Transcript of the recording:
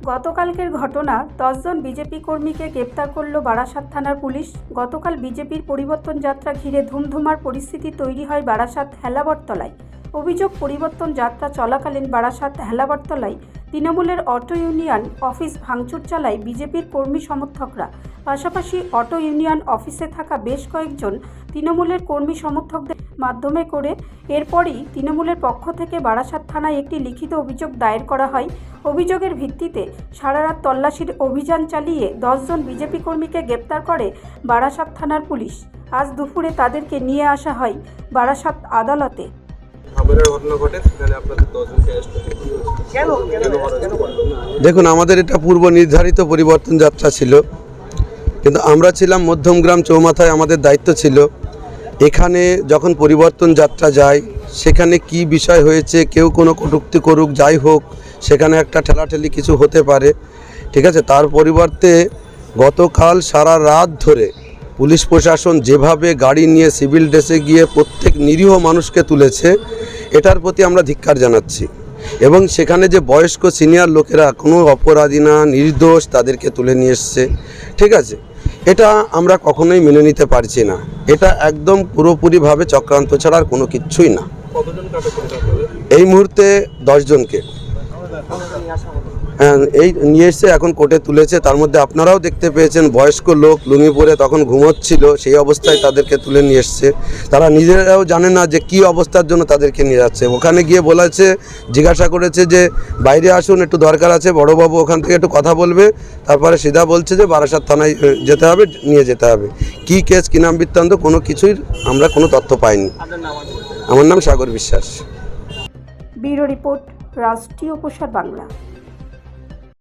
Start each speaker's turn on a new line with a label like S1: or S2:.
S1: গতকালকের ঘটনা 10 জন বিজেপি কর্মীকে গ্রেপ্তার করল বারাসাত থানার পুলিশ। গতকাল বিজেপির পরিবর্তন যাত্রা ঘিরে ধুমধুমার পরিস্থিতি তৈরি হয় বারাসাত হেলাবরতলায়। অভিযোগ, পরিবর্তন যাত্রা চলাকালীন বারাসাত হেলাবরতলায় তৃণমূলের অটো ইউনিয়ন অফিস ভাঙচুর চালায় বিজেপির কর্মী সমর্থকরা। পাশাপাশি অটো ইউনিয়ন অফিসে থাকা বেশ কয়েকজন তৃণমূলের কর্মী সমর্থকদের মাধ্যমে করে এরপরই তৃণমূলের পক্ষ থেকে বারাসাত থানায় একটি লিখিত অভিযোগ দায়ের করা হয়। অভিযোগের ভিত্তিতে সারারাত তল্লাশির অভিযান চালিয়ে 10 জন বিজেপি কর্মীকে গ্রেপ্তার করে বারাসাত থানার পুলিশ। আজ দুপুরে তাদেরকে নিয়ে আসা হয় বারাসাত আদালতে।
S2: দেখুন, আমাদের এটা পূর্ব নির্ধারিত পরিবর্তন যাত্রা ছিল, কিন্তু আমরা ছিলাম মধ্যমগ্রাম চৌমাথায়। আমাদের দায়িত্ব ছিল এখানে যখন পরিবর্তন যাত্রা যায় সেখানে কি বিষয় হয়েছে, কেউ কোনো কটূক্তি করুক, যাই হোক, সেখানে একটা ঠেলাঠেলি কিছু হতে পারে, ঠিক আছে। তার পরিবর্তে গতকাল সারা রাত ধরে পুলিশ প্রশাসন যেভাবে গাড়ি নিয়ে সিভিল ড্রেসে গিয়ে প্রত্যেক নিরীহ মানুষকে তুলেছে, এটার প্রতি আমরা ধিক্কার জানাচ্ছি। এবং সেখানে যে বয়স্ক সিনিয়র লোকেরা কোনো অপরাধী না, নির্দোষ, তাদেরকে তুলে নিয়ে এসছে, ঠিক আছে। এটা আমরা কখনোই মেনে নিতে পারছি না। এটা একদম পুরোপুরিভাবে চক্রান্ত ছাড়া আর কোনো কিচ্ছুই না। এই মুহূর্তে 10 জনকে এই নিয়ে এসছে, এখন কোর্টে তুলেছে। তার মধ্যে আপনারাও দেখতে পেয়েছেন বয়স্ক লোক লুঙ্গি পরে তখন ঘুমোচ্ছিল, সেই অবস্থায় তাদেরকে তুলে নিয়ে এসছে। তারা নিজেরাও জানে না যে কী অবস্থার জন্য তাদেরকে নিয়ে যাচ্ছে। ওখানে গিয়ে বলেছে, জিজ্ঞাসা করেছে যে বাইরে আসুন, একটু দরকার আছে, বড়োবাবু ওখান থেকে একটু কথা বলবে। তারপরে সিধা বলছে যে বারাসাত থানায় যেতে হবে, নিয়ে যেতে হবে। কী কেস, কী নাম বৃত্তান্ত, কোনো কিছুই আমরা কোনো তথ্য পাইনি। আমার নাম সাগর বিশ্বাস।
S1: ব্যুরো রিপোর্ট, রাষ্ট্রীয় প্রসার বাংলা।